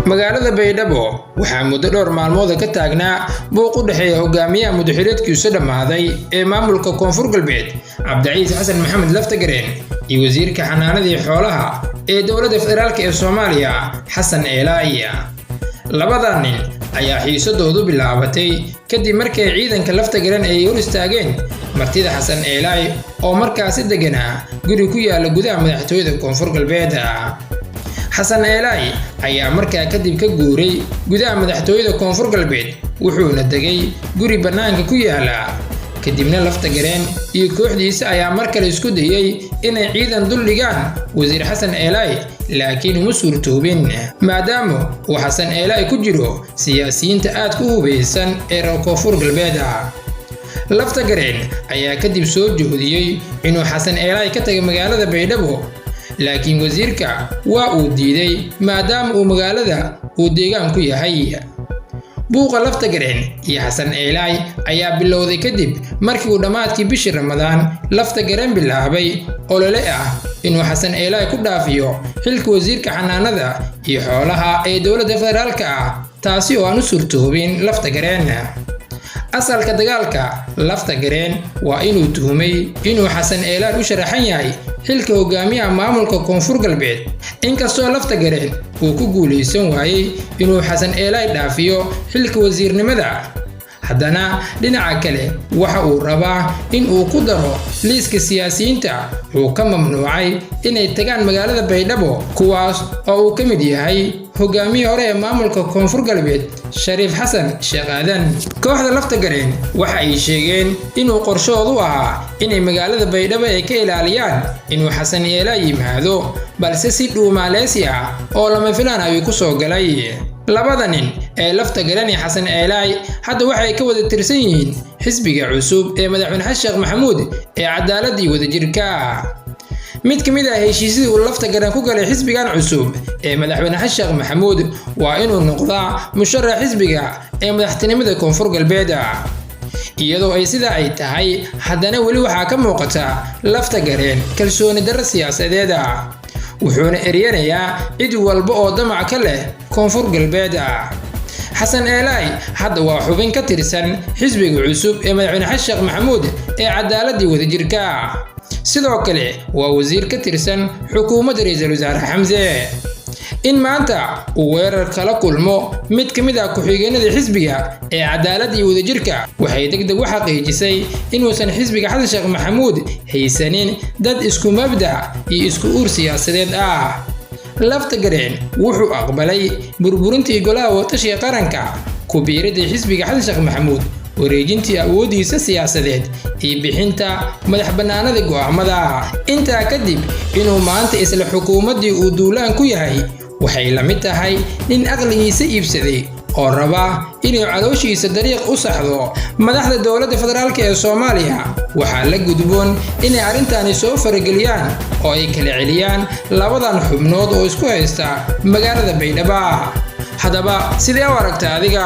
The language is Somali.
magaalada Baydhabo waxaa muddo dhowr maalmood ka taagnaa buuq u dhaxeeya hogaamiyaha mudxuleedkiisu dhamaaday ee maamulka Koonfur Galbeed Cabdiciise Xasan Maxamed Laftagareen iyo wasiirka xanaanada xoolaha ee dowladda federaalka ee Soomaaliya Xasan Eelaaya. Labadan nin ayaa xiisadoodu bilaabatay kadib markii ciidanka Laftagareen ay hor istaageen martida Xasan Eelaay oo markaas deganaa guri ku yaala gudaha madaxtooyada Koonfur Galbeed. Xasan Eelaay ayaa markaa kadib ka guuray gudaha madaxtooyada Koonfur Galbeed wuxuuna degay guri banaanka ku yaala kadibna Laftagareen iyo kooxdiisa ayaa markale isku dayay inay ciidan dul dhigaan wasiir Xasan Eelaay laakiin uma suurtoobin maadaama uu Xasan Eelaay ku jiro siyaasiyiinta aad ku hubeysan ee Koonfur Galbeed. Laftagareen ayaa kadib soo joodiyay inuu Xasan Eelaay ka tagay magaalada Baydhabo laakiin wasiirka waa uu diiday maadaama uu magaalada uu deegaan ku yahay. buuqa Laftagareen iyo Xasan Eelaay ayaa bilowday kadib markii uu dhamaadkii bishii Ramadaan Laftagareen bilaabay olole ah inuu Xasan Eelaay ku dhaafiyo xilka wasiirka xanaanada iyo xoolaha ee dowladda federaalka ah taasi oo aan u suurtoobin Laftagareen. asalka dagaalka Laftagareen waa inuu tuhumay inuu Xasan Eelaay u sharaxan yahay xilka hogaamiyaha maamulka Koonfur Galbeed inkastoo Laftagareen uu ku guuleysan waayay inuu Xasan Eelaay dhaafiyo xilka wasiirnimada. haddana dhinaca kale waxa uu rabaa in uu ku daro liiska siyaasiyiinta uu ka mamnuucay inay tagaan magaalada Baydhabo kuwaas oo uu ka mid yahay hogaamiye hore ee maamulka Koonfur Galbeed Shariif Xasan Sheekh Aadan. kooxda Laftagareen waxa ay sheegeen inuu qorshoodu ahaa inay magaalada Baydhabo ay ka ilaaliyaan inuu Xasan Eelaay yimaado balse si dhuumaaleysi ah oo lama filaan ay ku soo galay. labada nin ee Laftagareen iyo Xasan Eelaay hadda waxay ka wada tirsan yihiin xisbiga cusub ee madaxweyne Xasan Sheekh Maxamuud ee cadaalad iyo wadajirka. mid ka mid ah heshiisyadii uu Laftagareen ku galay xisbigan cusub ee madaxweyne Xasan Sheekh Maxamuud waa inuu noqdaa musharax xisbiga ee madaxtinimada Koonfur Galbeed. iyadoo ay sida ay tahay haddana weli waxaa ka muuqata Laftagareen kalsooni darro siyaasadeed wuxuuna eryanayaa cid walba oo damac ka leh Koonfur Galbeed. Xasan Eelaay hadda waa xubin ka tirsan xisbiga cusub ee madaxweyne Xasan Sheekh Maxamuud ee cadaalad iyo wadajirka. sidoo kale waa wasiir ka tirsan xukuumadda ra'iisul wasaare Xamse. in maanta uu weerar kala kulmo mid ka mid ah ku-xigeenada xisbiga ee cadaalad iyo wadajirka waxay degdeg u xaqiijisay inuusan xisbiga Xasan Sheekh Maxamuud haysanin dad isku mabda iyo isku uur siyaasadeed ah. Laftagareen wuxuu aqbalay burburintii golaha wadatashiga qaranka ku biiridda xisbiga Xasan Sheekh Maxamuud wareejintii awoodiisa siyaasadeed iyo bixinta madax bannaanada go'aamada. intaa kadib inuu maanta isla xukuumaddii uu duulaan ku yahay waxay la mid tahay nin aqligiisa iibsaday oo raba inuu calooshiisa dariiq u saxdo madaxda dowladda federaalka ee Soomaaliya. waxaa la gudboon inay arrintaani soo farageliyaan oo ay kala celiyaan labadan xubnood oo isku haysta magaalada Baydhabo. haddaba sidee u aragtaa adiga?